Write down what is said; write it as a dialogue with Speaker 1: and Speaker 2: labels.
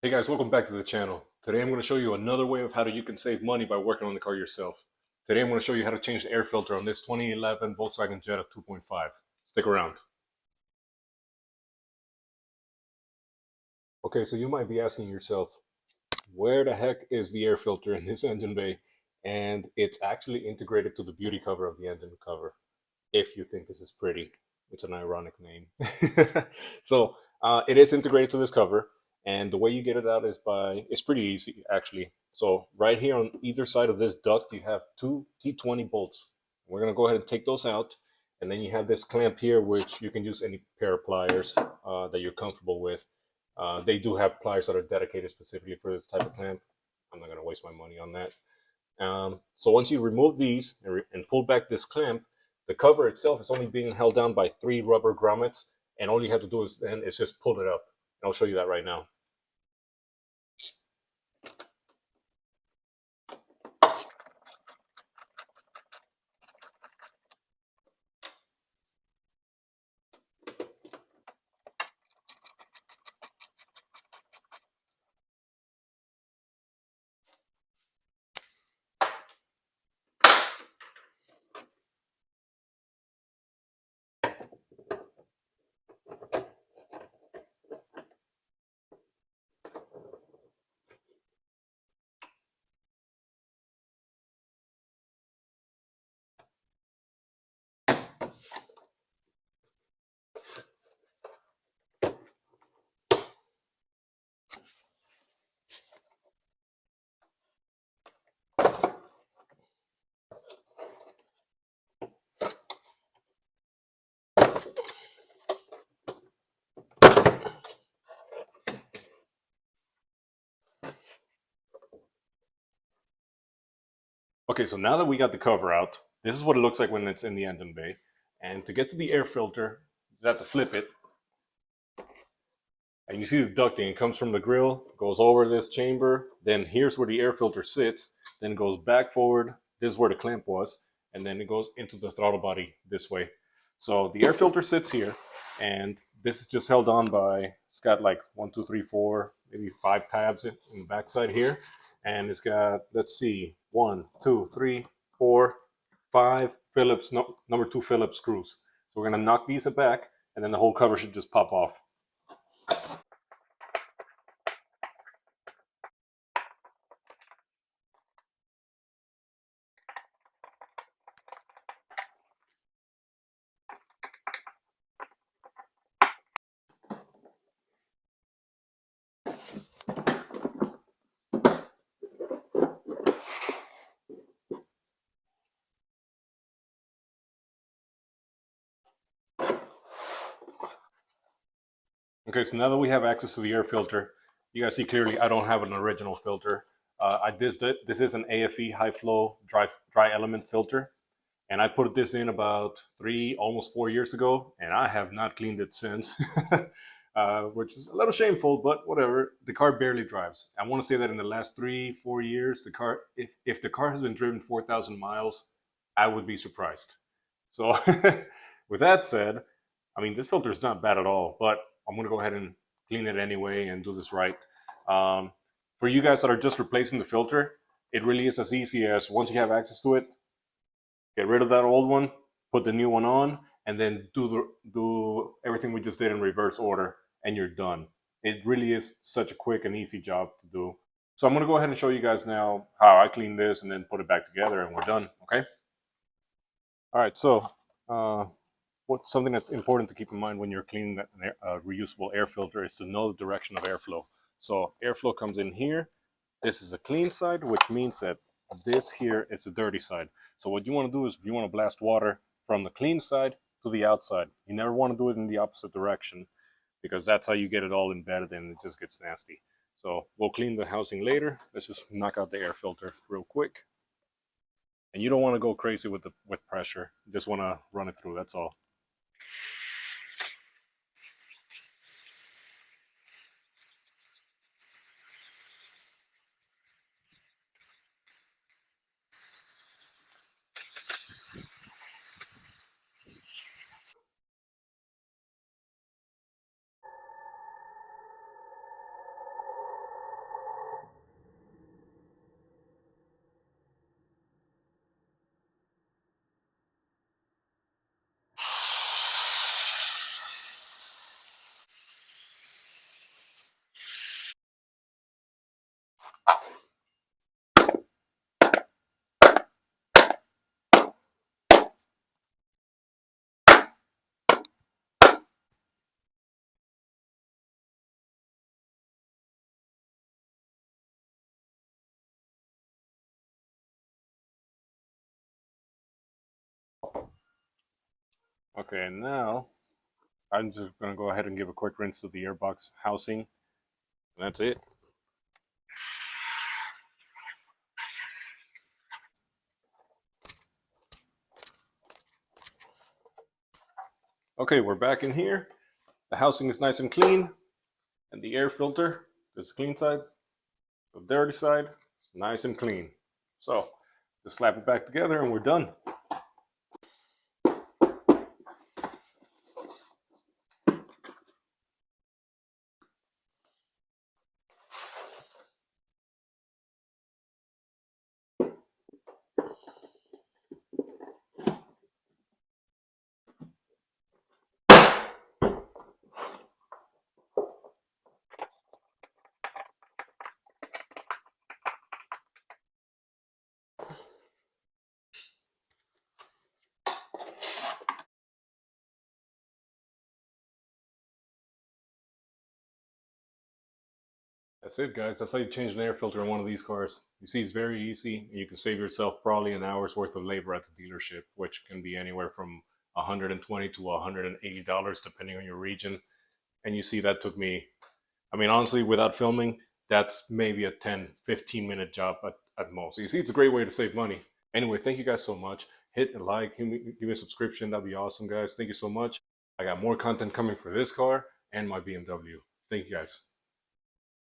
Speaker 1: Hey guys, welcome back to the channel. Today I'm going to show you another way of how you can save money by working on the car yourself. Today I'm going to show you how to change the air filter on this 2011 Volkswagen Jetta 2.5. Stick around. Okay, so you might be asking yourself, where the heck is the air filter in this engine bay? And it's actually integrated to the beauty cover of the engine cover. If you think this is pretty, it's an ironic name. So it is integrated to this cover, and the way you get it out is it's pretty easy actually. So right here on either side of this duct, you have two T20 bolts. We're gonna go ahead and take those out, and then you have this clamp here, which you can use any pair of pliers that you're comfortable with. They do have pliers that are dedicated specifically for this type of clamp. I'm not gonna waste my money on that. So once you remove these and pull back this clamp, the cover itself is only being held down by 3 rubber grommets, and all you have to do is just pull it up. And I'll show you that right now. Okay, so now that we got the cover out, this is what it looks like when it's in the engine bay. And to get to the air filter, you have to flip it. And you see the ducting, it comes from the grill, goes over this chamber, then here's where the air filter sits, then it goes back forward, this is where the clamp was, and then it goes into the throttle body this way. So the air filter sits here, and this is just held on by, it's got like 1, 2, 3, 4, maybe 5 tabs in the backside here. And it's got, let's see, 1, 2, 3, 4, 5 Phillips, no, number 2 Phillips screws. So we're gonna knock these back, and then the whole cover should just pop off. Okay, so now that we have access to the air filter, you guys see clearly I don't have an original filter. This is an AFE high flow dry element filter, and I put this in about 3, almost 4 years ago, and I have not cleaned it since, which is a little shameful, but whatever. The car barely drives. I want to say that in the last 3, 4 years, the car, if the car has been driven 4,000 miles, I would be surprised. So with that said, I mean, this filter is not bad at all, but I'm going to go ahead and clean it anyway and do this right. For you guys that are just replacing the filter, it really is as easy as once you have access to it, get rid of that old one, put the new one on, and then do everything we just did in reverse order, and you're done. It really is such a quick and easy job to do. So I'm going to go ahead and show you guys now how I clean this and then put it back together, and we're done, okay? All right, so something that's important to keep in mind when you're cleaning a reusable air filter is to know the direction of airflow. So airflow comes in here. This is a clean side, which means that this here is the dirty side. So what you want to do is you want to blast water from the clean side to the outside. You never want to do it in the opposite direction, because that's how you get it all embedded and it just gets nasty. So we'll clean the housing later. Let's just knock out the air filter real quick. And you don't want to go crazy with pressure. You just want to run it through, that's all. Okay, and now I'm just going to go ahead and give a quick rinse to the airbox housing. And that's it. Okay, we're back in here. The housing is nice and clean. And the air filter, there's the clean side. The dirty side is nice and clean. So just slap it back together and we're done. That's it, guys. That's how you change an air filter in one of these cars. You see, it's very easy. You can save yourself probably an hour's worth of labor at the dealership, which can be anywhere from $120 to $180, depending on your region. And you see, that took me, I mean, honestly, without filming, that's maybe a 10, 15-minute job at most. So you see, it's a great way to save money. Anyway, thank you guys so much. Hit a like, give me a subscription. That'd be awesome, guys. Thank you so much. I got more content coming for this car and my BMW. Thank you, guys.